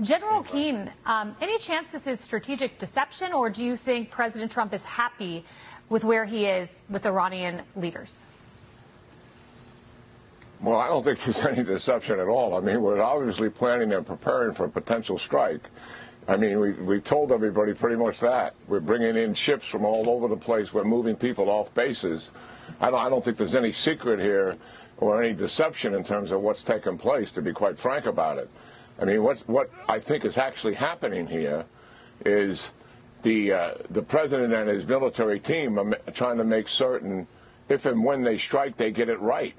General Keane, any chance this is strategic deception, or do you think President Trump is happy with where he is with Iranian leaders? Well, I don't think there's any deception at all. I mean, we're obviously planning and preparing for a potential strike. I mean, we told everybody pretty much that. We're bringing in ships from all over the place. We're moving people off bases. I don't think there's any secret here or any deception in terms of what's taken place, to be quite frank about it. I mean, what I think is actually happening here is the president and his military team are trying to make certain if and when they strike, they get it right.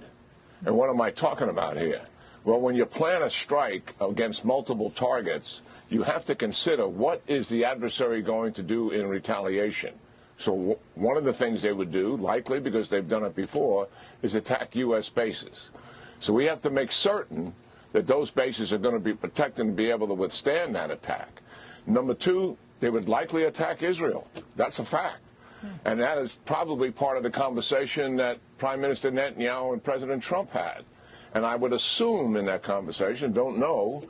And what am I talking about here? Well, when you plan a strike against multiple targets, you have to consider what is the adversary going to do in retaliation. So one of the things they would do, likely because they've done it before, is attack U.S. bases. So we have to make certain that those bases are going to be protected and be able to withstand that attack. Number two, they would likely attack Israel. That's a fact. And that is probably part of the conversation that Prime Minister Netanyahu and President Trump had. And I would assume in that conversation, don't know,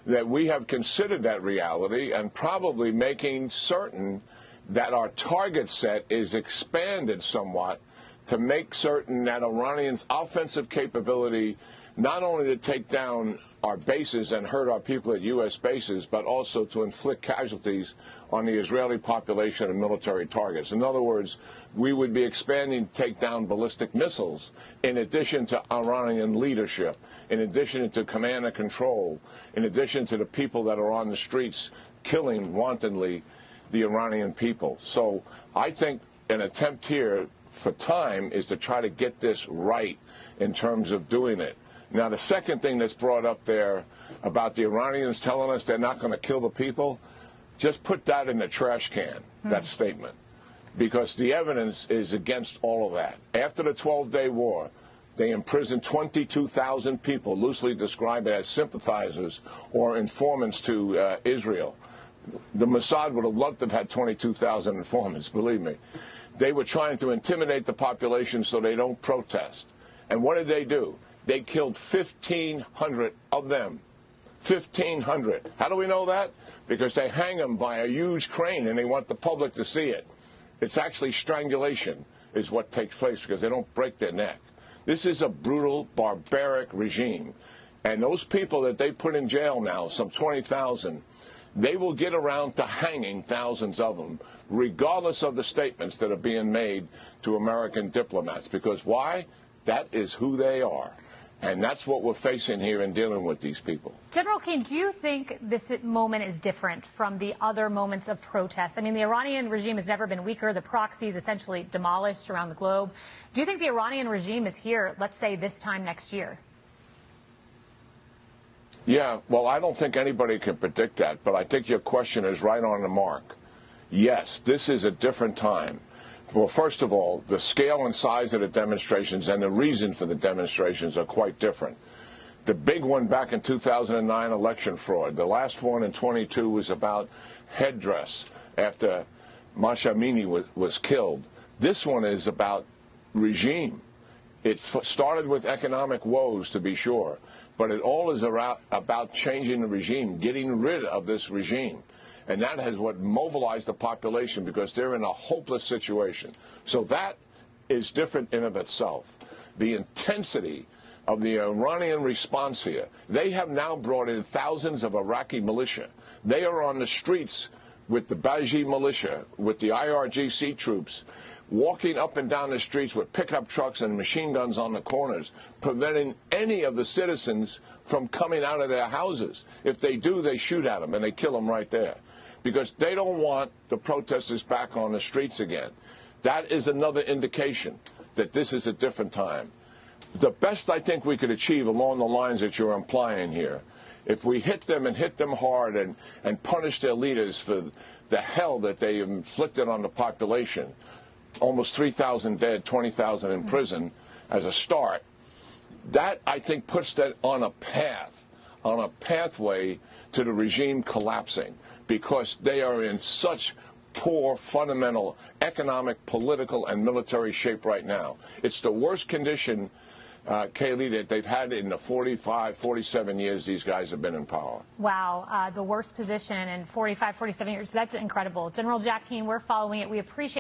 that we have considered that reality and probably making certain that our target set is expanded somewhat to make certain that Iranians' offensive capability, not only to take down our bases and hurt our people at U.S. bases, but also to inflict casualties on the Israeli population and military targets. In other words, we would be expanding to take down ballistic missiles in addition to Iranian leadership, in addition to command and control, in addition to the people that are on the streets killing wantonly the Iranian people. So I think an attempt here for time is to try to get this right in terms of doing it. Now, the second thing that's brought up there about the Iranians telling us they're not going to kill the people, just put that in the trash can, that statement, because the evidence is against all of that. After the 12-day war, they imprisoned 22,000 people, loosely described as sympathizers or informants to Israel. The Mossad would have loved to have had 22,000 informants, believe me. They were trying to intimidate the population so they don't protest. And what did they do? They killed 1,500 of them. 1,500. How do we know that? Because they hang them by a huge crane and they want the public to see it. It's actually strangulation is what takes place because they don't break their neck. This is a brutal, barbaric regime. And those people that they put in jail now, some 20,000, they will get around to hanging thousands of them, regardless of the statements that are being made to American diplomats. Because why? That is who they are. And that's what we're facing here in dealing with these people. General Keane, do you think this moment is different from the other moments of protest? I mean, the Iranian regime has never been weaker. The proxies essentially demolished around the globe. Do you think the Iranian regime is here, let's say, this time next year? Yeah, well, I don't think anybody can predict that, but I think your question is right on the mark. Yes, this is a different time. Well, first of all, the scale and size of the demonstrations and the reason for the demonstrations are quite different. The big one back in 2009, election fraud. The last one in 22 was about headdress after Mahsa Amini was killed. This one is about regime. It started with economic woes, to be sure, but it all is about changing the regime, getting rid of this regime. And that has what mobilized the population because they're in a hopeless situation. So that is different in of itself. The intensity of the Iranian response here, they have now brought in thousands of Iraqi militia. They are on the streets with the Baji militia, with the IRGC troops, walking up and down the streets with pickup trucks and machine guns on the corners, preventing any of the citizens from coming out of their houses. If they do, they shoot at them and they kill them right there, because they don't want the protesters back on the streets again. That is another indication that this is a different time. The best I think we could achieve along the lines that you're implying here, if we hit them and hit them hard and punish their leaders for the hell that they inflicted on the population, almost 3,000 dead, 20,000 in prison as a start, that I think puts that on a path, on a pathway to the regime collapsing, because they are in such poor fundamental economic, political, and military shape right now. It's the worst condition Kayleigh, that they've had in the 45, 47 years these guys have been in power. Wow, the worst position in 45, 47 years. That's incredible. General Jack Keane, we're following it. We appreciate